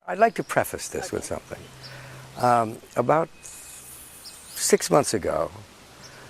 I'd like to preface this with something. About 6 months ago,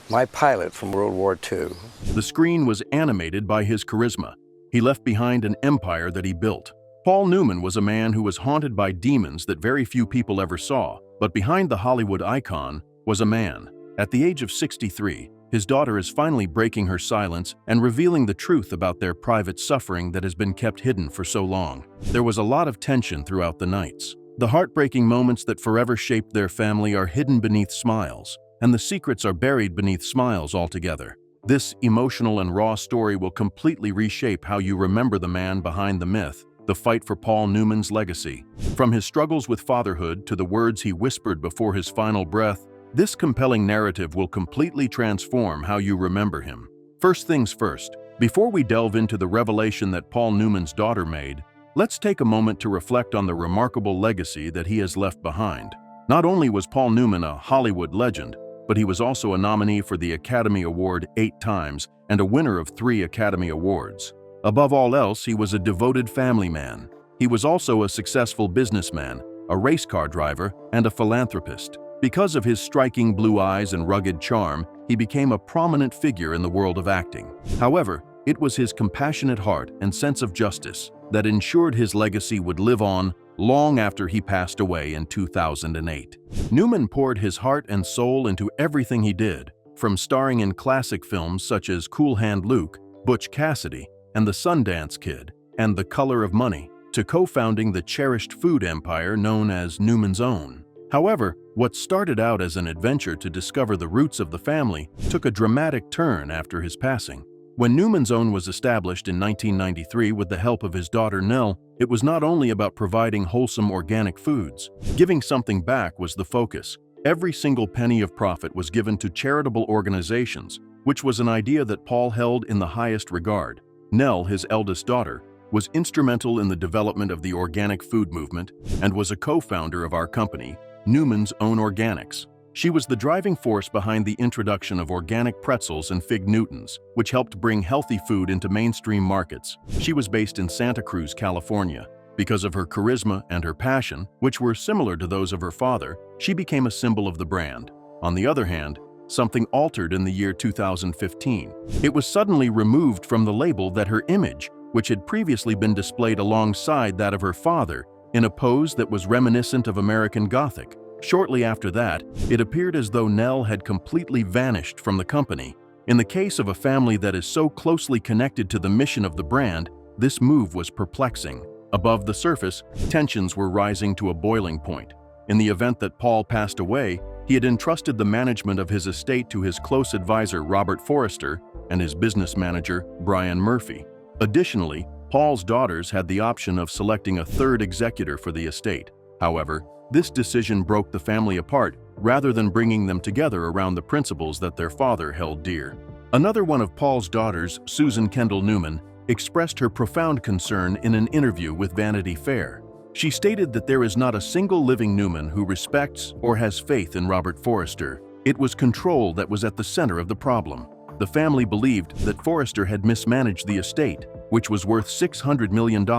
my pilot from World War II. The screen was animated by his charisma. He left behind an empire that he built. Paul Newman was a man who was haunted by demons that very few people ever saw, but behind the Hollywood icon was a man. At the age of 63, his daughter is finally breaking her silence and revealing the truth about their private suffering that has been kept hidden for so long. There was a lot of tension throughout the nights. The heartbreaking moments that forever shaped their family are hidden beneath smiles, and the secrets are buried beneath smiles altogether. This emotional and raw story will completely reshape how you remember the man behind the myth, the fight for Paul Newman's legacy. From his struggles with fatherhood to the words he whispered before his final breath, this compelling narrative will completely transform how you remember him. First things first, before we delve into the revelation that Paul Newman's daughter made, let's take a moment to reflect on the remarkable legacy that he has left behind. Not only was Paul Newman a Hollywood legend, but he was also a nominee for the Academy Award 8 times and a winner of 3 Academy Awards. Above all else, he was a devoted family man. He was also a successful businessman, a race car driver, and a philanthropist. Because of his striking blue eyes and rugged charm, he became a prominent figure in the world of acting. However, it was his compassionate heart and sense of justice that ensured his legacy would live on long after he passed away in 2008. Newman poured his heart and soul into everything he did, from starring in classic films such as Cool Hand Luke, Butch Cassidy, and The Sundance Kid, and The Color of Money, to co-founding the cherished food empire known as Newman's Own. However, what started out as an adventure to discover the roots of the family took a dramatic turn after his passing. When Newman's Own was established in 1993 with the help of his daughter Nell, it was not only about providing wholesome organic foods. Giving something back was the focus. Every single penny of profit was given to charitable organizations, which was an idea that Paul held in the highest regard. Nell, his eldest daughter, was instrumental in the development of the organic food movement and was a co-founder of our company, Newman's Own Organics. She was the driving force behind the introduction of organic pretzels and fig Newtons, which helped bring healthy food into mainstream markets. She was based in Santa Cruz, California. Because of her charisma and her passion, which were similar to those of her father, she became a symbol of the brand. On the other hand, something altered in the year 2015. It was suddenly removed from the label that her image, which had previously been displayed alongside that of her father, in a pose that was reminiscent of American Gothic. Shortly after that, it appeared as though Nell had completely vanished from the company. In the case of a family that is so closely connected to the mission of the brand, this move was perplexing. Above the surface, tensions were rising to a boiling point. In the event that Paul passed away, he had entrusted the management of his estate to his close advisor Robert Forrester and his business manager Brian Murphy. Additionally, Paul's daughters had the option of selecting a third executor for the estate. However, this decision broke the family apart rather than bringing them together around the principles that their father held dear. Another one of Paul's daughters, Susan Kendall Newman, expressed her profound concern in an interview with Vanity Fair. She stated that there is not a single living Newman who respects or has faith in Robert Forrester. It was control that was at the center of the problem. The family believed that Forrester had mismanaged the estate, which was worth $600 million,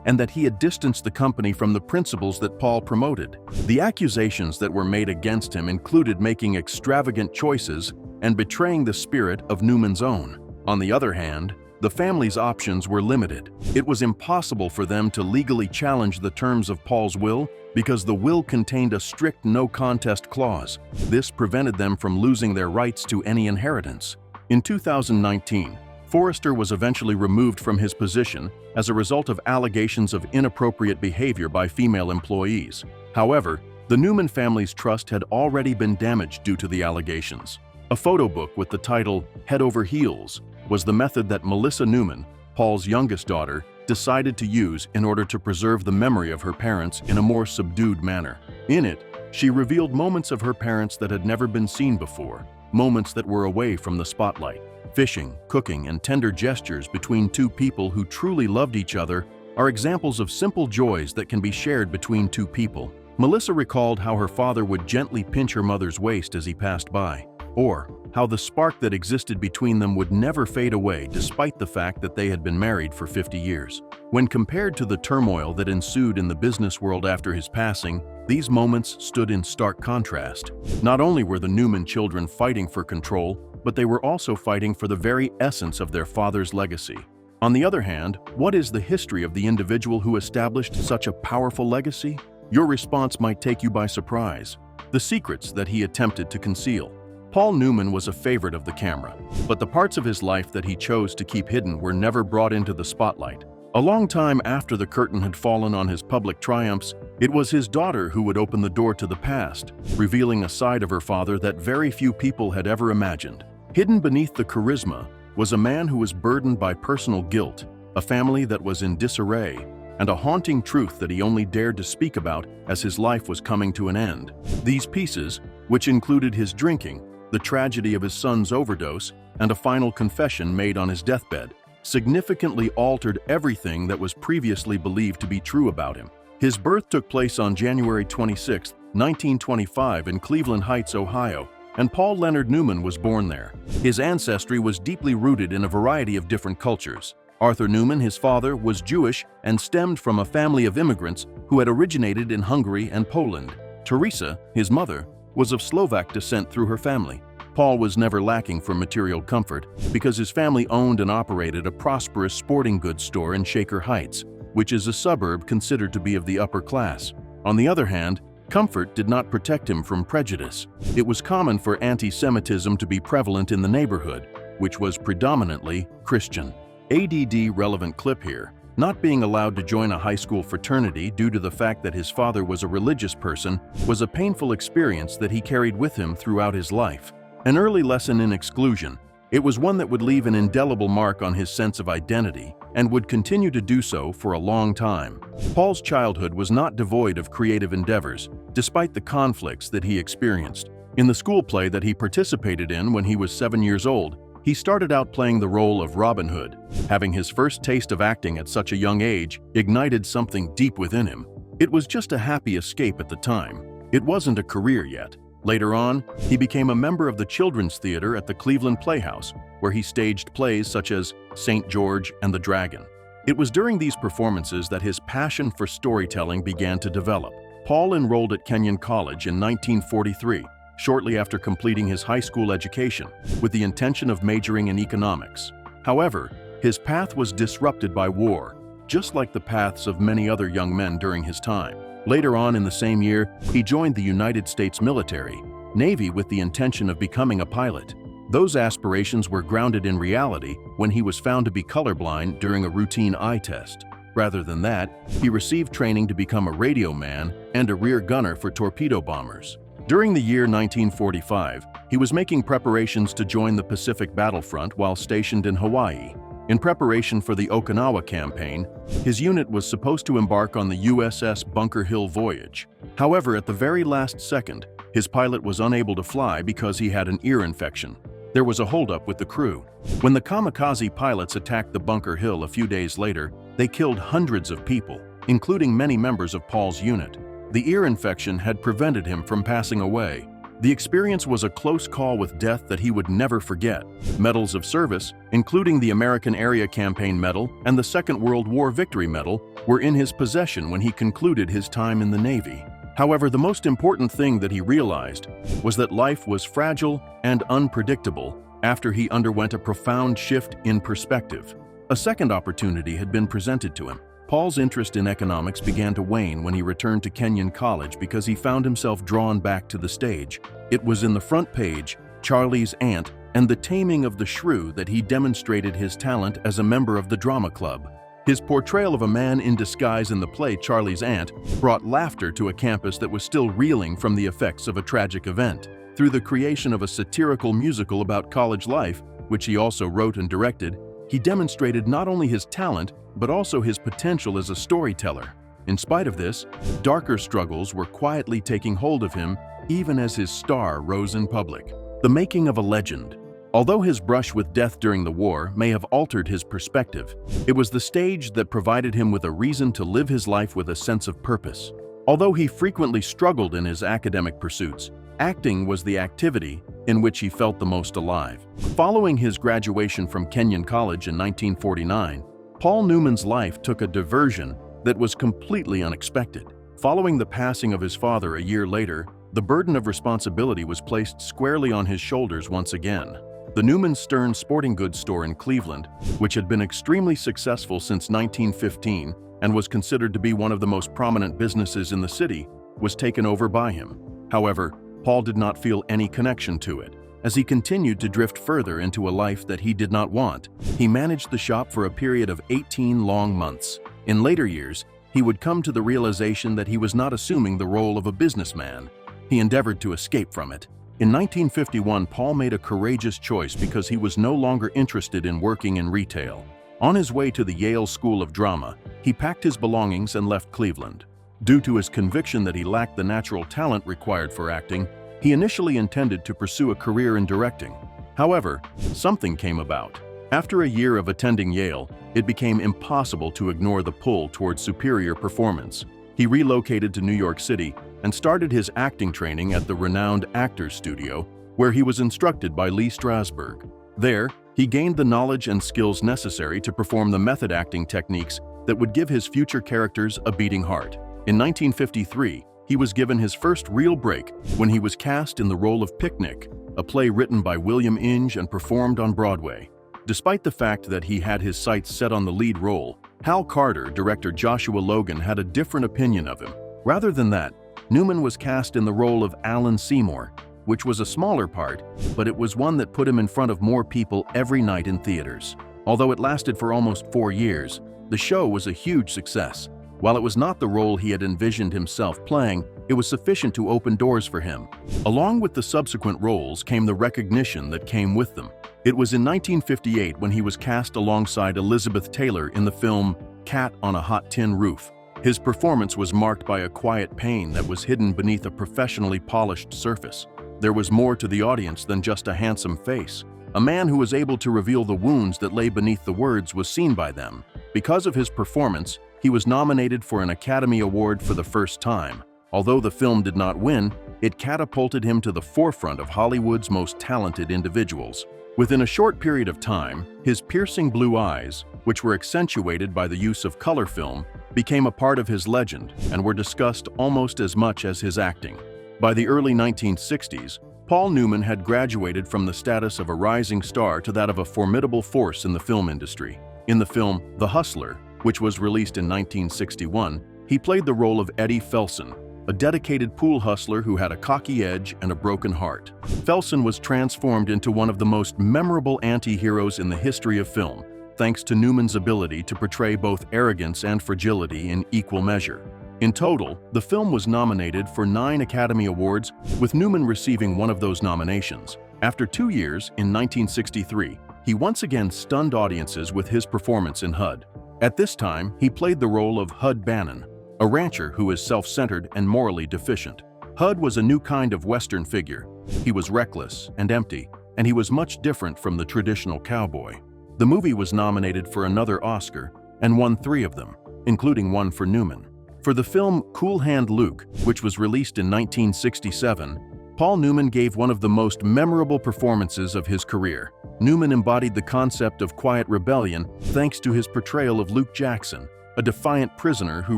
and that he had distanced the company from the principles that Paul promoted. The accusations that were made against him included making extravagant choices and betraying the spirit of Newman's Own. On the other hand, the family's options were limited. It was impossible for them to legally challenge the terms of Paul's will because the will contained a strict no-contest clause. This prevented them from losing their rights to any inheritance. In 2019, Forrester was eventually removed from his position as a result of allegations of inappropriate behavior by female employees. However, the Newman family's trust had already been damaged due to the allegations. A photo book with the title "Head Over Heels" was the method that Melissa Newman, Paul's youngest daughter, decided to use in order to preserve the memory of her parents in a more subdued manner. In it, she revealed moments of her parents that had never been seen before, moments that were away from the spotlight. Fishing, cooking, and tender gestures between two people who truly loved each other are examples of simple joys that can be shared between two people. Melissa recalled how her father would gently pinch her mother's waist as he passed by, or how the spark that existed between them would never fade away despite the fact that they had been married for 50 years. When compared to the turmoil that ensued in the business world after his passing, these moments stood in stark contrast. Not only were the Newman children fighting for control, but they were also fighting for the very essence of their father's legacy. On the other hand, what is the history of the individual who established such a powerful legacy? Your response might take you by surprise. The secrets that he attempted to conceal. Paul Newman was a favorite of the camera, but the parts of his life that he chose to keep hidden were never brought into the spotlight. A long time after the curtain had fallen on his public triumphs, it was his daughter who would open the door to the past, revealing a side of her father that very few people had ever imagined. Hidden beneath the charisma was a man who was burdened by personal guilt, a family that was in disarray, and a haunting truth that he only dared to speak about as his life was coming to an end. These pieces, which included his drinking, the tragedy of his son's overdose, and a final confession made on his deathbed, significantly altered everything that was previously believed to be true about him. His birth took place on January 26, 1925 in Cleveland Heights, Ohio, and Paul Leonard Newman was born there. His ancestry was deeply rooted in a variety of different cultures. Arthur Newman, his father, was Jewish and stemmed from a family of immigrants who had originated in Hungary and Poland. Teresa, his mother, was of Slovak descent through her family. Paul was never lacking for material comfort because his family owned and operated a prosperous sporting goods store in Shaker Heights, which is a suburb considered to be of the upper class. On the other hand, comfort did not protect him from prejudice. It was common for anti-Semitism to be prevalent in the neighborhood, which was predominantly Christian. ADD relevant clip here. Not being allowed to join a high school fraternity due to the fact that his father was a religious person was a painful experience that he carried with him throughout his life. An early lesson in exclusion, it was one that would leave an indelible mark on his sense of identity and would continue to do so for a long time. Paul's childhood was not devoid of creative endeavors, despite the conflicts that he experienced. In the school play that he participated in when he was 7 years old, he started out playing the role of Robin Hood. Having his first taste of acting at such a young age ignited something deep within him. It was just a happy escape at the time. It wasn't a career yet. Later on, he became a member of the Children's Theater at the Cleveland Playhouse, where he staged plays such as St. George and the Dragon. It was during these performances that his passion for storytelling began to develop. Paul enrolled at Kenyon College in 1943, shortly after completing his high school education, with the intention of majoring in economics. However, his path was disrupted by war, just like the paths of many other young men during his time. Later on in the same year, he joined the United States military, Navy, with the intention of becoming a pilot. Those aspirations were grounded in reality when he was found to be colorblind during a routine eye test. Rather than that, he received training to become a radio man and a rear gunner for torpedo bombers. During the year 1945, he was making preparations to join the Pacific battlefront while stationed in Hawaii. In preparation for the Okinawa campaign, his unit was supposed to embark on the USS Bunker Hill voyage. However, at the very last second, his pilot was unable to fly because he had an ear infection. There was a holdup with the crew. When the kamikaze pilots attacked the Bunker Hill a few days later, they killed hundreds of people, including many members of Paul's unit. The ear infection had prevented him from passing away. The experience was a close call with death that he would never forget. Medals of service, including the American Area Campaign Medal and the Second World War Victory Medal, were in his possession when he concluded his time in the Navy. However, the most important thing that he realized was that life was fragile and unpredictable after he underwent a profound shift in perspective. A second opportunity had been presented to him. Paul's interest in economics began to wane when he returned to Kenyon College because he found himself drawn back to the stage. It was in the front page, Charlie's Aunt, and the Taming of the Shrew that he demonstrated his talent as a member of the drama club. His portrayal of a man in disguise in the play Charlie's Aunt brought laughter to a campus that was still reeling from the effects of a tragic event. Through the creation of a satirical musical about college life, which he also wrote and directed, he demonstrated not only his talent, but also his potential as a storyteller. In spite of this, darker struggles were quietly taking hold of him even as his star rose in public. The making of a legend. Although his brush with death during the war may have altered his perspective, it was the stage that provided him with a reason to live his life with a sense of purpose. Although he frequently struggled in his academic pursuits, acting was the activity in which he felt the most alive. Following his graduation from Kenyon College in 1949, Paul Newman's life took a diversion that was completely unexpected. Following the passing of his father a year later, the burden of responsibility was placed squarely on his shoulders once again. The Newman Stern sporting goods store in Cleveland, which had been extremely successful since 1915 and was considered to be one of the most prominent businesses in the city, was taken over by him. However, Paul did not feel any connection to it. As he continued to drift further into a life that he did not want, he managed the shop for a period of 18 long months. In later years, he would come to the realization that he was not assuming the role of a businessman. He endeavored to escape from it. In 1951, Paul made a courageous choice because he was no longer interested in working in retail. On his way to the Yale School of Drama, he packed his belongings and left Cleveland. Due to his conviction that he lacked the natural talent required for acting, he initially intended to pursue a career in directing. However, something came about. After a year of attending Yale, it became impossible to ignore the pull towards superior performance. He relocated to New York City and started his acting training at the renowned Actors Studio, where he was instructed by Lee Strasberg. There, he gained the knowledge and skills necessary to perform the method acting techniques that would give his future characters a beating heart. In 1953, he was given his first real break when he was cast in the role of Picnic, a play written by William Inge and performed on Broadway. Despite the fact that he had his sights set on the lead role, Hal Carter, director Joshua Logan, had a different opinion of him. Rather than that, Newman was cast in the role of Alan Seymour, which was a smaller part, but it was one that put him in front of more people every night in theaters. Although it lasted for almost 4 years, the show was a huge success. While it was not the role he had envisioned himself playing, it was sufficient to open doors for him. Along with the subsequent roles came the recognition that came with them. It was in 1958 when he was cast alongside Elizabeth Taylor in the film Cat on a Hot Tin Roof. His performance was marked by a quiet pain that was hidden beneath a professionally polished surface. There was more to the audience than just a handsome face. A man who was able to reveal the wounds that lay beneath the words was seen by them. Because of his performance, he was nominated for an Academy Award for the first time. Although the film did not win, it catapulted him to the forefront of Hollywood's most talented individuals. Within a short period of time, his piercing blue eyes, which were accentuated by the use of color film, became a part of his legend and were discussed almost as much as his acting. By the early 1960s, Paul Newman had graduated from the status of a rising star to that of a formidable force in the film industry. In the film The Hustler, which was released in 1961, he played the role of Eddie Felson, a dedicated pool hustler who had a cocky edge and a broken heart. Felson was transformed into one of the most memorable anti-heroes in the history of film, thanks to Newman's ability to portray both arrogance and fragility in equal measure. In total, the film was nominated for 9 Academy Awards, with Newman receiving one of those nominations. After 2 years, in 1963, he once again stunned audiences with his performance in HUD. At this time, he played the role of Hud Bannon, a rancher who is self-centered and morally deficient. Hud was a new kind of Western figure. He was reckless and empty, and he was much different from the traditional cowboy. The movie was nominated for another Oscar and won 3 of them, including one for Newman. For the film Cool Hand Luke, which was released in 1967, Paul Newman gave one of the most memorable performances of his career. Newman embodied the concept of quiet rebellion thanks to his portrayal of Luke Jackson, a defiant prisoner who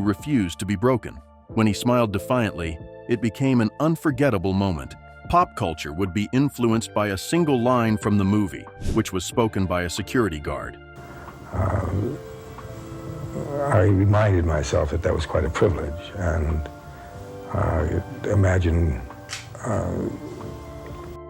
refused to be broken. When he smiled defiantly, it became an unforgettable moment. Pop culture would be influenced by a single line from the movie, which was spoken by a security guard. I reminded myself that was quite a privilege, and imagine.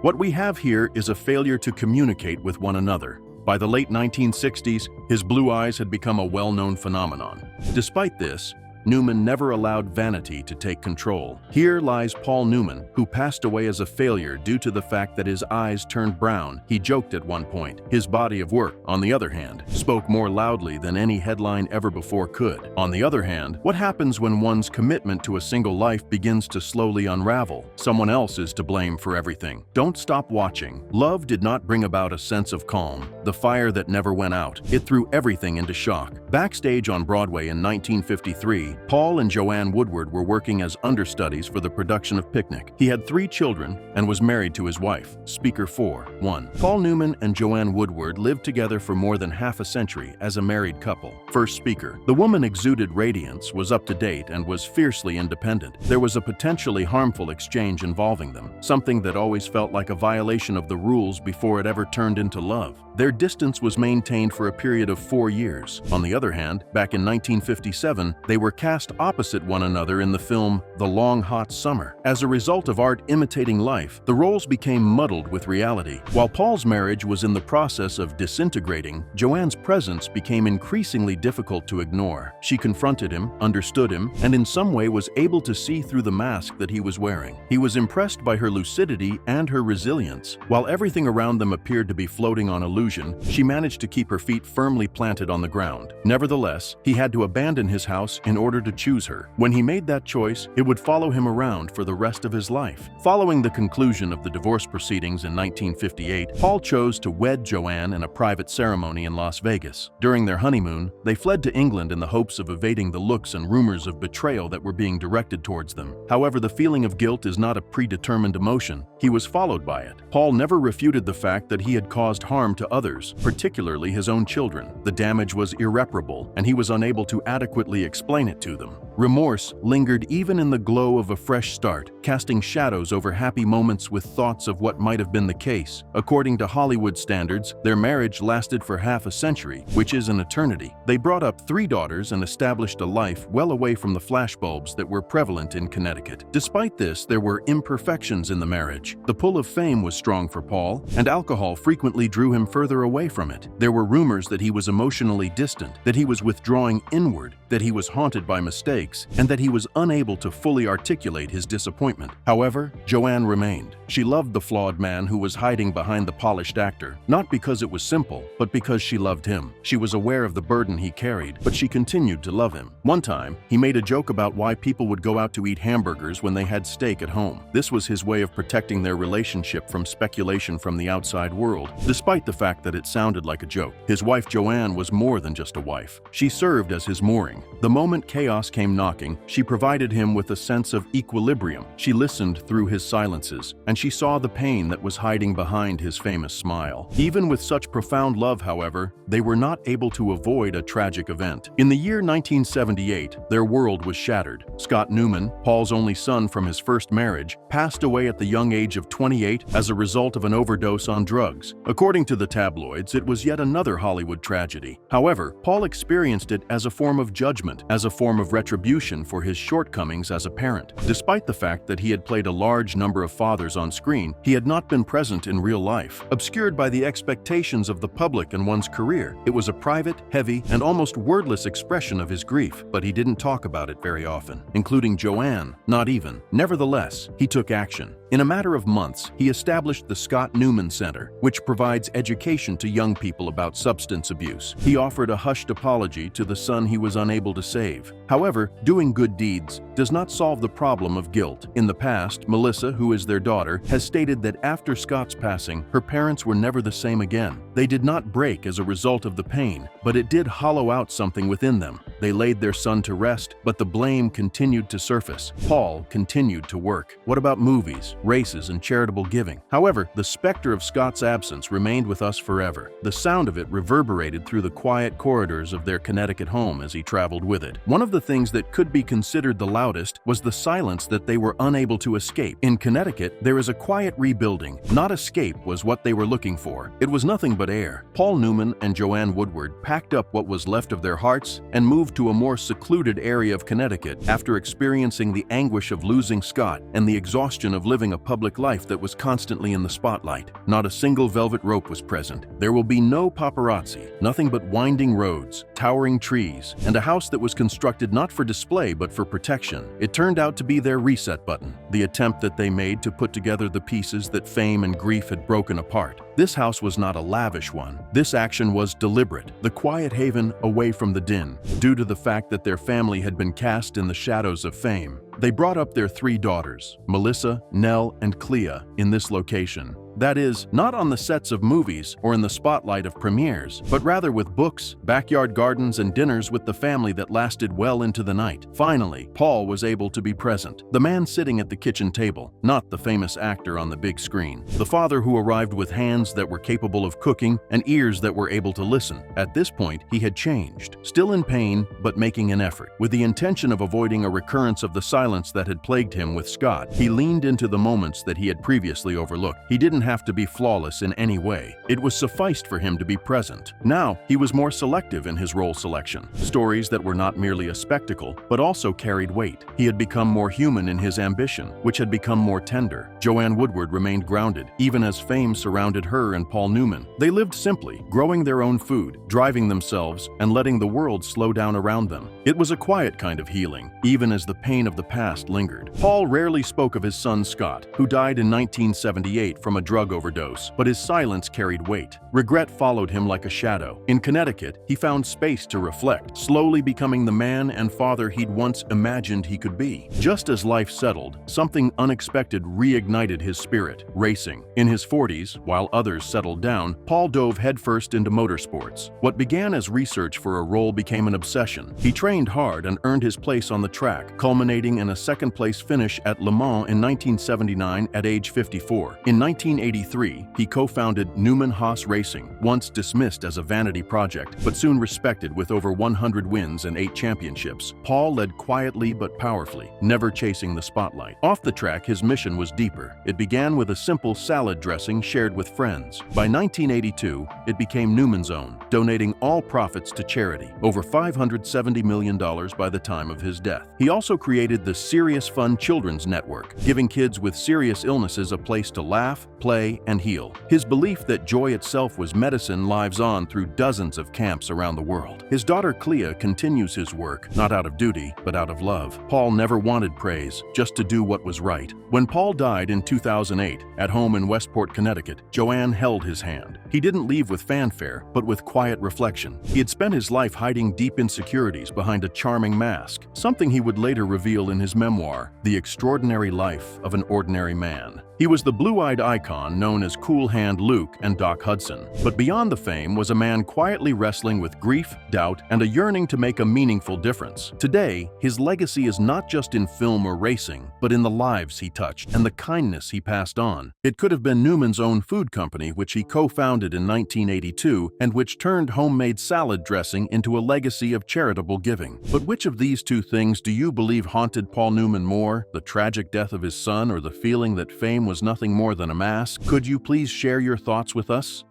What we have here is a failure to communicate with one another. By the late 1960s, his blue eyes had become a well-known phenomenon. Despite this, Newman never allowed vanity to take control. Here lies Paul Newman, who passed away as a failure due to the fact that his eyes turned brown. He joked at one point. His body of work, on the other hand, spoke more loudly than any headline ever before could. On the other hand, what happens when one's commitment to a single life begins to slowly unravel? Someone else is to blame for everything. Don't stop watching. Love did not bring about a sense of calm, the fire that never went out. It threw everything into shock. Backstage on Broadway in 1953, Paul and Joanne Woodward were working as understudies for the production of Picnic. He had 3 children and was married to his wife. Speaker 4, 1. Paul Newman and Joanne Woodward lived together for more than half a century as a married couple. First speaker. The woman exuded radiance, was up to date, and was fiercely independent. There was a potentially harmful exchange involving them, something that always felt like a violation of the rules before it ever turned into love. Their distance was maintained for a period of 4 years. On the other hand, back in 1957, they were cast opposite one another in the film The Long Hot Summer. As a result of art imitating life, the roles became muddled with reality. While Paul's marriage was in the process of disintegrating, Joanne's presence became increasingly difficult to ignore. She confronted him, understood him, and in some way was able to see through the mask that he was wearing. He was impressed by her lucidity and her resilience. While everything around them appeared to be floating on illusion, she managed to keep her feet firmly planted on the ground. Nevertheless, he had to abandon his house in order to choose her. When he made that choice, it would follow him around for the rest of his life. Following the conclusion of the divorce proceedings in 1958, Paul chose to wed Joanne in a private ceremony in Las Vegas. During their honeymoon, they fled to England in the hopes of evading the looks and rumors of betrayal that were being directed towards them. However, the feeling of guilt is not a predetermined emotion. He was followed by it. Paul never refuted the fact that he had caused harm to others, particularly his own children. The damage was irreparable, and he was unable to adequately explain it to them. Remorse lingered even in the glow of a fresh start, casting shadows over happy moments with thoughts of what might have been the case. According to Hollywood standards, their marriage lasted for half a century, which is an eternity. They brought up 3 daughters and established a life well away from the flashbulbs that were prevalent in Connecticut. Despite this, there were imperfections in the marriage. The pull of fame was strong for Paul, and alcohol frequently drew him further away from it. There were rumors that he was emotionally distant, that he was withdrawing inward, that he was haunted by mistakes, and that he was unable to fully articulate his disappointment. However, Joanne remained. She loved the flawed man who was hiding behind the polished actor, not because it was simple, but because she loved him. She was aware of the burden he carried, but she continued to love him. One time, he made a joke about why people would go out to eat hamburgers when they had steak at home. This was his way of protecting their relationship from speculation from the outside world, despite the fact that it sounded like a joke. His wife Joanne was more than just a wife. She served as his mooring. The moment chaos came knocking, she provided him with a sense of equilibrium. She listened through his silences, and she saw the pain that was hiding behind his famous smile. Even with such profound love, however, they were not able to avoid a tragic event. In the year 1978, their world was shattered. Scott Newman, Paul's only son from his first marriage, passed away at the young age of 28 as a result of an overdose on drugs. According to the tabloids, it was yet another Hollywood tragedy. However, Paul experienced it as a form of judgment, as a form of retribution for his shortcomings as a parent. Despite the fact that he had played a large number of fathers on screen, he had not been present in real life. Obscured by the expectations of the public and one's career, it was a private, heavy, and almost wordless expression of his grief, but he didn't talk about it very often, including Joanne, not even. Nevertheless, he took action. In a matter of months, he established the Scott Newman Center, which provides education to young people about substance abuse. He offered a hushed apology to the son he was unable to save. However, doing good deeds does not solve the problem of guilt. In the past, Melissa, who is their daughter, has stated that after Scott's passing, her parents were never the same again. They did not break as a result of the pain, but it did hollow out something within them. They laid their son to rest, but the blame continued to surface. Paul continued to work. What about movies, races, and charitable giving? However, the specter of Scott's absence remained with us forever. The sound of it reverberated through the quiet corridors of their Connecticut home as he traveled with it. One of the things that could be considered the loudest was the silence that they were unable to escape. In Connecticut, there is a quiet rebuilding. Not escape was what they were looking for. It was nothing but air. Paul Newman and Joanne Woodward packed up what was left of their hearts and moved to a more secluded area of Connecticut after experiencing the anguish of losing Scott and the exhaustion of living a public life that was constantly in the spotlight. Not a single velvet rope was present. There will be no paparazzi, nothing but winding roads, towering trees, and a house that was constructed not for display but for protection. It turned out to be their reset button, the attempt that they made to put together the pieces that fame and grief had broken apart. This house was not a lavish one. This action was deliberate, the quiet haven away from the din, due to the fact that their family had been cast in the shadows of fame. They brought up their 3 daughters, Melissa, Nell, and Clea, in this location. That is, not on the sets of movies or in the spotlight of premieres, but rather with books, backyard gardens, and dinners with the family that lasted well into the night. Finally, Paul was able to be present, the man sitting at the kitchen table, not the famous actor on the big screen. The father who arrived with hands that were capable of cooking and ears that were able to listen. At this point, he had changed, still in pain, but making an effort. With the intention of avoiding a recurrence of the silence that had plagued him with Scott, he leaned into the moments that he had previously overlooked. He didn't have to be flawless in any way. It was sufficed for him to be present. Now, he was more selective in his role selection. Stories that were not merely a spectacle, but also carried weight. He had become more human in his ambition, which had become more tender. Joanne Woodward remained grounded, even as fame surrounded her and Paul Newman. They lived simply, growing their own food, driving themselves, and letting the world slow down around them. It was a quiet kind of healing, even as the pain of the past lingered. Paul rarely spoke of his son Scott, who died in 1978 from a drug overdose, but his silence carried weight. Regret followed him like a shadow. In Connecticut, he found space to reflect, slowly becoming the man and father he'd once imagined he could be. Just as life settled, something unexpected reignited his spirit, racing. In his 40s, while others settled down, Paul dove headfirst into motorsports. What began as research for a role became an obsession. He trained hard and earned his place on the track, culminating in a second-place finish at Le Mans in 1979 at age 54. In 1983, he co-founded Newman Racing, once dismissed as a vanity project, but soon respected with over 100 wins and 8 championships. Paul led quietly but powerfully, never chasing the spotlight. Off the track, his mission was deeper. It began with a simple salad dressing shared with friends. By 1982, it became Newman's own, donating all profits to charity, over $570 million by the time of his death. He also created the Serious Fun Children's Network, giving kids with serious illnesses a place to laugh, play, and heal. His belief that joy itself was medicine lives on through dozens of camps around the world. His daughter Clea continues his work, not out of duty, but out of love. Paul never wanted praise, just to do what was right. When Paul died in 2008, at home in Westport, Connecticut, Joanne held his hand. He didn't leave with fanfare, but with quiet reflection. He had spent his life hiding deep insecurities behind a charming mask, something he would later reveal in his memoir, The Extraordinary Life of an Ordinary Man. He was the blue-eyed icon known as Cool Hand Luke and Doc Hudson. But beyond the fame was a man quietly wrestling with grief, doubt, and a yearning to make a meaningful difference. Today, his legacy is not just in film or racing, but in the lives he touched and the kindness he passed on. It could have been Newman's own food company, which he co-founded in 1982 and which turned homemade salad dressing into a legacy of charitable giving. But which of these two things do you believe haunted Paul Newman more, the tragic death of his son or the feeling that fame was nothing more than a mask? Could you please share your thoughts with us?